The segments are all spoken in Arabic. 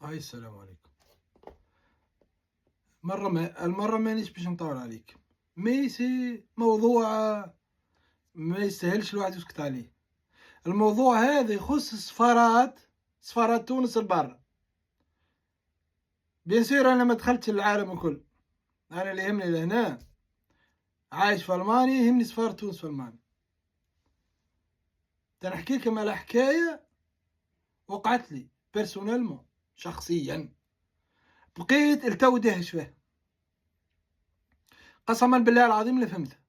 هاي السلام عليكم. المرة مانيش باش نطول عليك، سي موضوع ما يستاهلش الواحد يسكت عليه. الموضوع هذا يخص سفارات تونس لبرا. بيان سور أنا ما دخلتش العالم الكل، أنا اللي يهمني لهنا عايش في ألمانيا، يهمني سفارة تونس في ألمانيا. تنحكي لكم على حكاية وقعت لي بيرسونيلمون شخصيا، بقيت التو دهش فيها قسما بالله العظيم اللي فهمتها.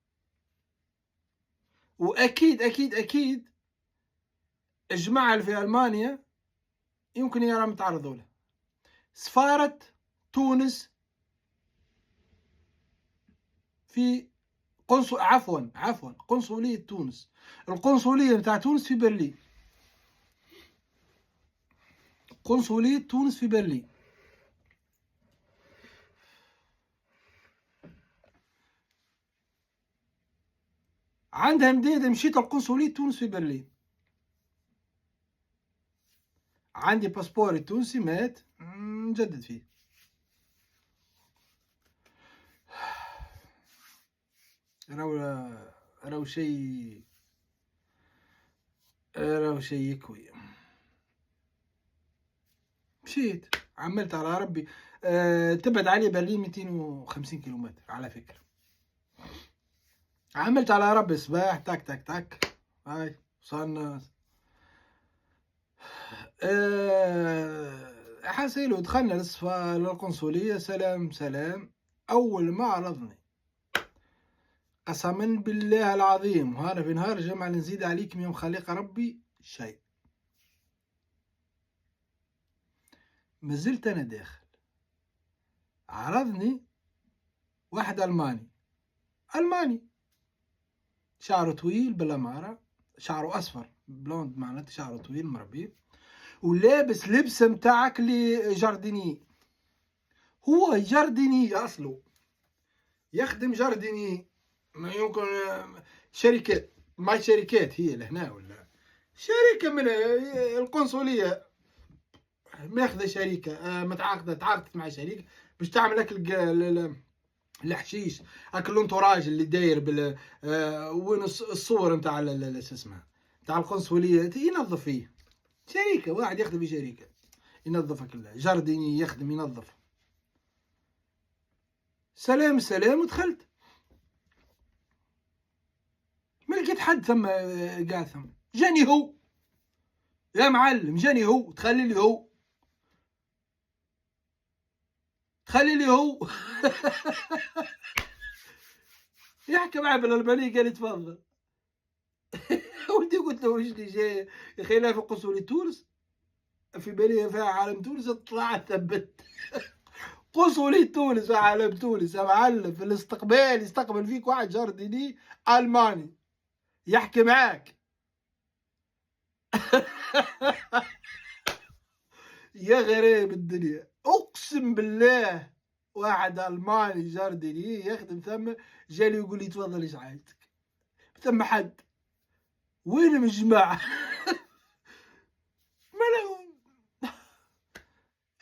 واكيد اكيد اكيد الجماعه اللي في المانيا يمكن يراهم يتعرضوا له. سفاره تونس في قنصليه تونس، القنصليه بتاع تونس في برلين، قنصليه تونس في برلين. عندها مديده مشيت لقنصليه تونس في برلين، عندي باسبوري تونسي مات نجدد فيه. راهو شيء يكوي. مشيت عملت على ربي. تبعد علي برلين 250 كيلومتر على فكرة. عملت على ربي صباح تاك تاك تاك هاي وصلنا. حاسيلو دخلنا للقنصلية. سلام سلام. أول ما عرضني قسما بالله العظيم وهذا في نهار جمع نزيد عليكم يوم خليق ربي شيء. مازلت أنا داخل، عرضني واحد ألماني شعره طويل بالأمارة، شعره أصفر بلوند معناته شعره طويل مربي، ولابس لبس متاعك اللي جارديني. هو جارديني أصله، يخدم جارديني. ما يمكن شركة ماي شركات هي لهنا ولا شركة من القنصلية ماخذة شركة تعاقدت مع شركة باش تعمل لك الحشيش، هاك الانتوراج اللي داير بال وين الصور نتاع شو اسمها نتاع القنصلية ينظف فيه. شركة واحد يخدم في شركة ينظفك جارديني يخدم ينظف. سلام سلام ودخلت ما لقيت حد ثم قاعد ثم. جاني هو يا معلم، جاني هو تخلي لي هو يحكي معي بالألمانية قال لي تفضل. ودي قلت له وش اللي جاي يا اخي؟ لا في قنصلية تونس في بالي فيها عالم تونس طلعت ثبت. قنصلية تونس في عالم تونس يا معلم، في الاستقبال يستقبل فيك واحد جارديني ألماني يحكي معاك. يا غريب الدنيا اقسم بالله. واحد الماني جارديني يخدم ثم جالي يقول لي تفضل ايش حاجتك؟ ثم حد وين من الجماعه؟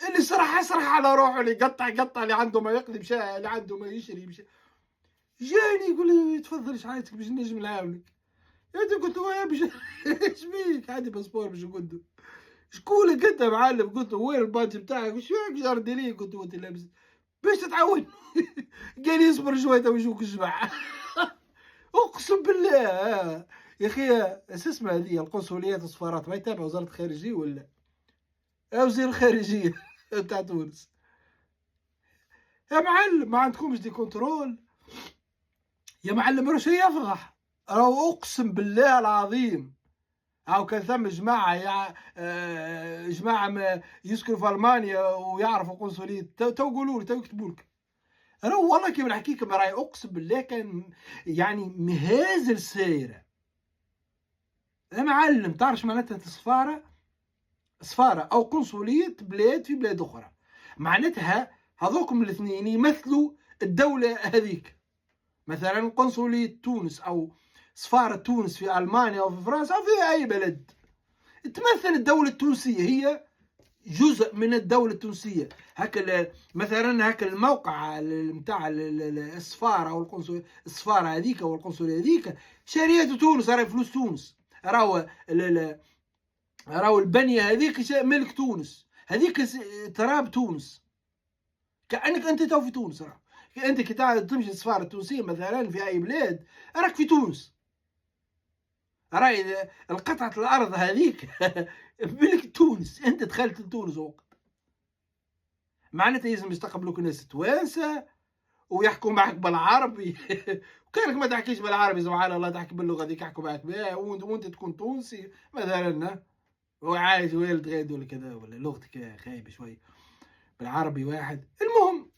اللي صرح على روحه، اللي قطع اللي عنده ما يقلب شاي، اللي عنده ما يشري بشاي. جاني يقول لي تفضل ايش حاجتك باش نجم نعاونك. انت قلت له يا باش ايش بيك؟ عندي باسبور باش نقدم. شكونك انت معلم؟ قلت له وين البادج بتاعك؟ وش فيك جارديني؟ قلت له انت لابس باش تتعاون. قال لي اصبر شويه تو نشوفك الجماعه. اقسم بالله يا اخي. اسمها هذه القنصليات والسفارات ما يتابع وزاره الخارجيه ولا وزير الخارجيه بتاع تونس؟ يا معلم ما عندكمش دي كنترول يا معلم؟ راه شيء يفضح. راه اقسم بالله العظيم هاو كان ثم جماعه جماعه ما يسكنوا في المانيا ويعرفوا قنصليه تو قولوا لي تو يكتبوا لك. انا والله كيف نحكي لكم راي اقسم بالله كان يعني مهازل سايره. يا معلم تعرف معناتها سفاره او قنصليه بلاد في بلاد اخرى، معناتها هذوكم الاثنين يمثلوا الدوله هذيك. مثلا قنصليه تونس او سفاره تونس في المانيا او في فرنسا او في اي بلد تمثل الدوله التونسيه، هي جزء من الدولة التونسية. هكا مثلا هكا الموقع نتاع السفارة أو القنصلية، السفارة هذيك أو القنصلية هذيك شارية تونس، راهي فلوس تونس، راهو البنية هذيك ملك تونس، هذيك تراب تونس، كأنك أنت تو في تونس. راه أنت كي تمشي السفارة التونسية مثلا في أي بلاد راك في تونس، راهي القطعة الأرض هذيك ملك تونس، أنت دخلت لتونس وقت، معناتها لازم يستقبلوك ناس توانسة ويحكوا معك بالعربي وكانك ما تحكيش بالعربي سبحان الله تحكي باللغة ديك يحكوا معك بها، وأنت تكون تونسي مثلا وعايش والد غيد ولا كذا، ولا لغتك خايبة شوي بالعربي واحد. المهم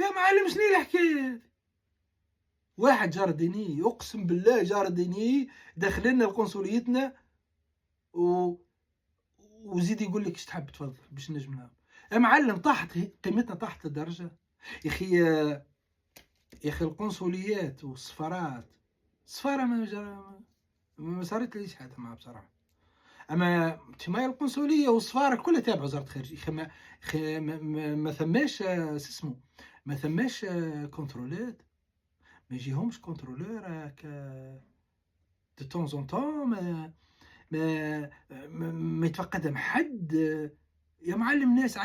يا معلم شنو الحكاية؟ واحد جارديني اقسم بالله جارديني داخل لنا لقنصليتنا وزيد يقول لك ايش تحب تفضل باش نجم نعمل. يا معلم طاحت قيمتنا، طاحت لدرجه يا اخي، يا اخي القنصليات والسفارات، السفاره ما صارت ليش حاجه معها بصراحه، اما تما القنصليه والسفاره كلها تابعه وزاره الخارجيه، ما ثماش اسمه، ما ثماش كنترولات، ما يجيهمش كنترولور هكا دو طون زون طون، ما يتفقدهم حد. يا معلم ناس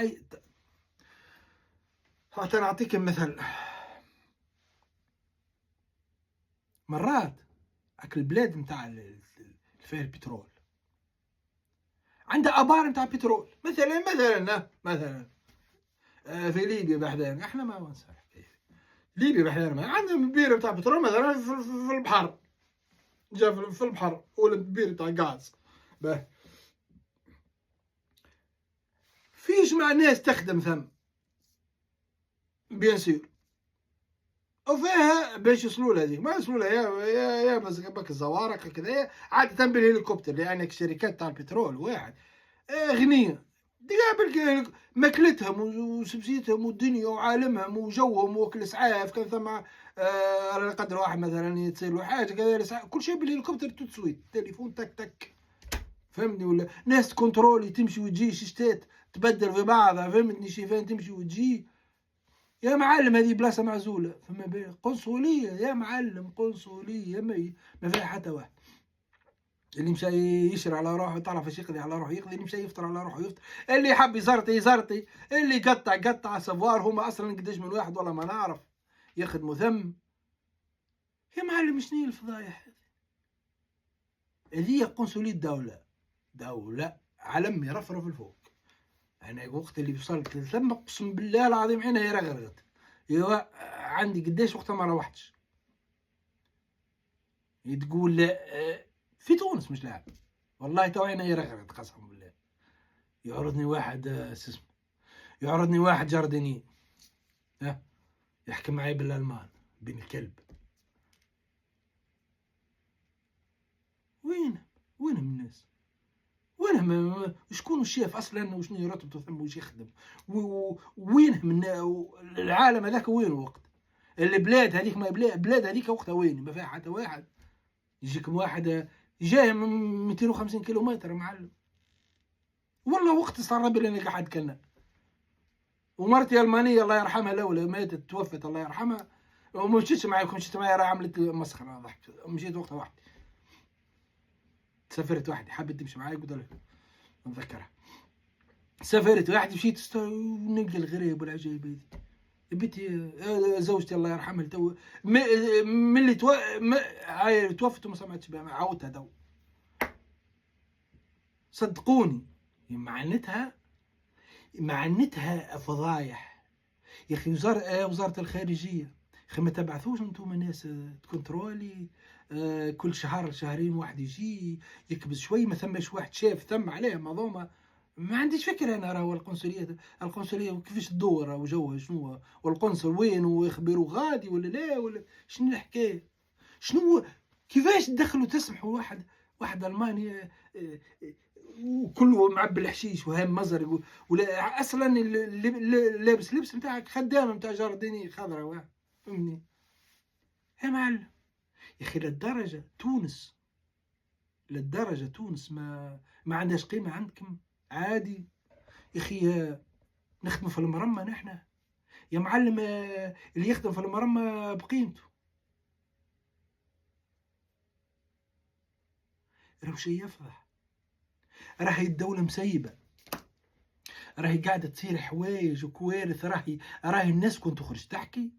حتى نعطيك مثل، مرات هاك البلاد نتاع فيها البترول عندها ابار نتاع بترول، مثلا في ليبيا بحذانا، احنا ما ننسى ليبيا بحذانا عندهم بير نتاع بترول مثلا في البحر، جا في البحر، ولا بير نتاع غاز. باه فيش مع ناس تخدم ثم بيان سور، وفيها باش يوصلوا هذيك ما يوصلوا لها يا بك الزوارق كذا عادة بالهليكوبتر، لأنك شركات تاع البترول واحد غنية قابل ماكلتهم وسبسيتهم والدنيا وعالمهم وجوهم وكل اسعاف كان ثم على قدر واحد مثلا يتصير له حاجه كذا كل شيء بالهليكوبتر تسويت تليفون تك تك، فهمني؟ ولا ناس كنترولي تمشي وتجي شتات تبدل في بعضها، فهمتني؟ شيفان تمشي وتجي. يا معلم هذه بلاصه معزوله، فما قنصليه يا معلم، قنصليه ما فيها حتى واحد. اللي مشى يشري على روحه تعرف يقضي على روحه يقضي، اللي مشى يفطر على روحه يفطر، اللي يحب يزرطي، اللي قطع سفوار هما اصلا قداش من واحد والله ما نعرف يخدموا ثم. يا معلم شنو هي الفضايح هذه؟ قنصلية دولة علم يرفرف الفوق. انا وقت اللي وصلت ثم اقسم بالله العظيم عينها يرغرغت، ايوا عندي قداش وقتها ما روحتش. تقول في تونس مش لاعب والله تو عينها يرغرغت قسما بالله. يعرضني واحد اسمه، يعرضني واحد جارديني يحكي معي بالالمان بين الكلب. وينهم الناس؟ وينهم؟ شكون الشيف اصلا وشنو رتبته ثم وش يخدم؟ وينهم العالم هذاك وين وقت البلاد هذيك؟ ما بلاد هذيك وقتها وين؟ ما فيها حتى واحد. يجيكم واحد جاي من 250 كيلومتر معلم، والله وقت صار بلي انا قاعد كنا. ومرتي المانيه الله يرحمها الاولى ماتت توفت الله يرحمها، وما مشيتش معاكم، مشيت معايا راه عملت مسخره ضحكت، مشيت وقتها وحدي، سافرت وحدي، حبيت تمشي معايا قلت لك نتذكرها، سافرت وحدي مشيت ونلقى الغريب والعجيب هذي. بنتي زوجتي الله يرحمها تو من اللي توفت وما سمعتش بها، عاودتها تو صدقوني. معنتها فضايح يا اخي. وزاره الخارجيه اخي ما تبعثوش انتم ناس تكنترولي كل شهر شهرين واحد يجي يكبس شوي، ما ثماش واحد شاف ثم عليه منظومه. ما عنديش فكره انا راهو القنصليه كيفاش تدور وجوها شنو، والقنصل وين ويخبروا غادي ولا لا، ولا شنو الحكايه؟ شنو كيفاش تدخلوا تسمحوا واحد الماني وكله معبي الحشيش وهام مزر، ولا اصلا لابس لبس نتاعك خدامه نتاع جارديني خضراء، فهمني يا معلم؟ يا اخي للدرجه تونس ما عندهاش قيمه عندكم؟ عادي يا اخي. نخدموا في المرمى نحنا يا معلم. اللي يخدم في المرمى بقيمته. راهو شي يفضح. راهي الدولة مسيبة، راهي قاعدة تصير حوايج وكوارث. راهي الناس كنت تخرج تحكي.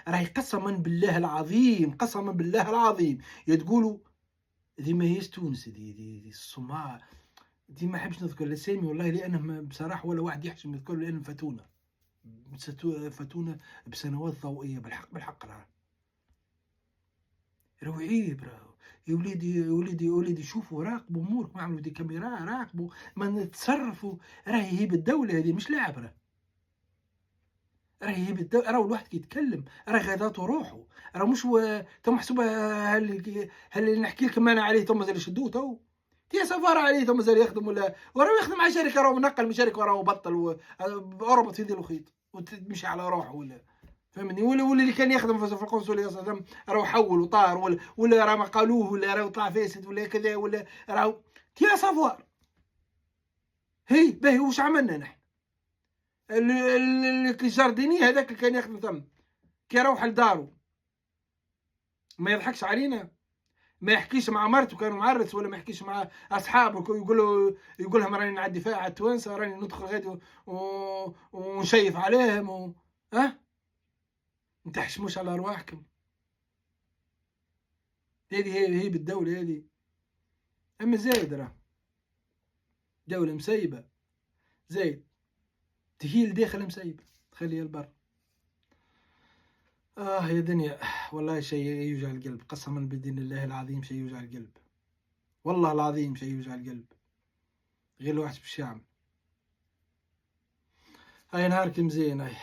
راهي قسما بالله العظيم، قسما بالله العظيم، يا تقولوا ذي ما هيش تونس، دي الصومال، دي ما حبش نذكر الاسامي والله، لانهم بصراحة ولا واحد يحشم يذكر، لانهم فاتونا بسنوات ضوئية. بالحق راهو عيب. راهو يا وليدي يا وليدي يا وليدي، شوفوا راقبوا اموركم، اعملوا دي كاميرا، راقبوا ما نتصرفوا. راهي هي بالدولة هذه مش لعب. راهي هي بالدولة. راهو الواحد كي يتكلم راه غذاته روحه. راه مش تو محسوبة. هل اللي نحكي لكم انا عليه تو مازال يشدوه تو. تي سفارة عليه تو مازال يخدم، ولا وراه يخدم مع شركة، راه نقل من شركة وراه بطل وربط في يدي الخيط وتمشي على روحه. ولا فهمني. ولا اللي كان يخدم في القنصلية صدام راه حول وطار، ولا راه ما قالوه، ولا راه طلع فاسد، ولا كذا، ولا راه تي سافوار. هي باهي واش عملنا نحن؟ الجارديني هذاك اللي كان يخدم ثم كي يروح لدارو ما يضحكش علينا، ما يحكيش مع مرته كان معرس، ولا ما يحكيش مع اصحابه يقول لهم راني نعدي فيها على التوانسه، راني ندخل غادي ونشيف عليهم ها. ما تحشموش على ارواحكم. هذه هي بالدوله هذه. اما زايد راه دوله مسيبه. زايد هي الداخل مسيبه، تخليها البر. يا دنيا والله شيء يوجع القلب، قسما بدين الله العظيم شيء يوجع القلب، والله العظيم شيء يوجع القلب. غير الواحد باش يعمل. هاي نهارك مزيان. هاي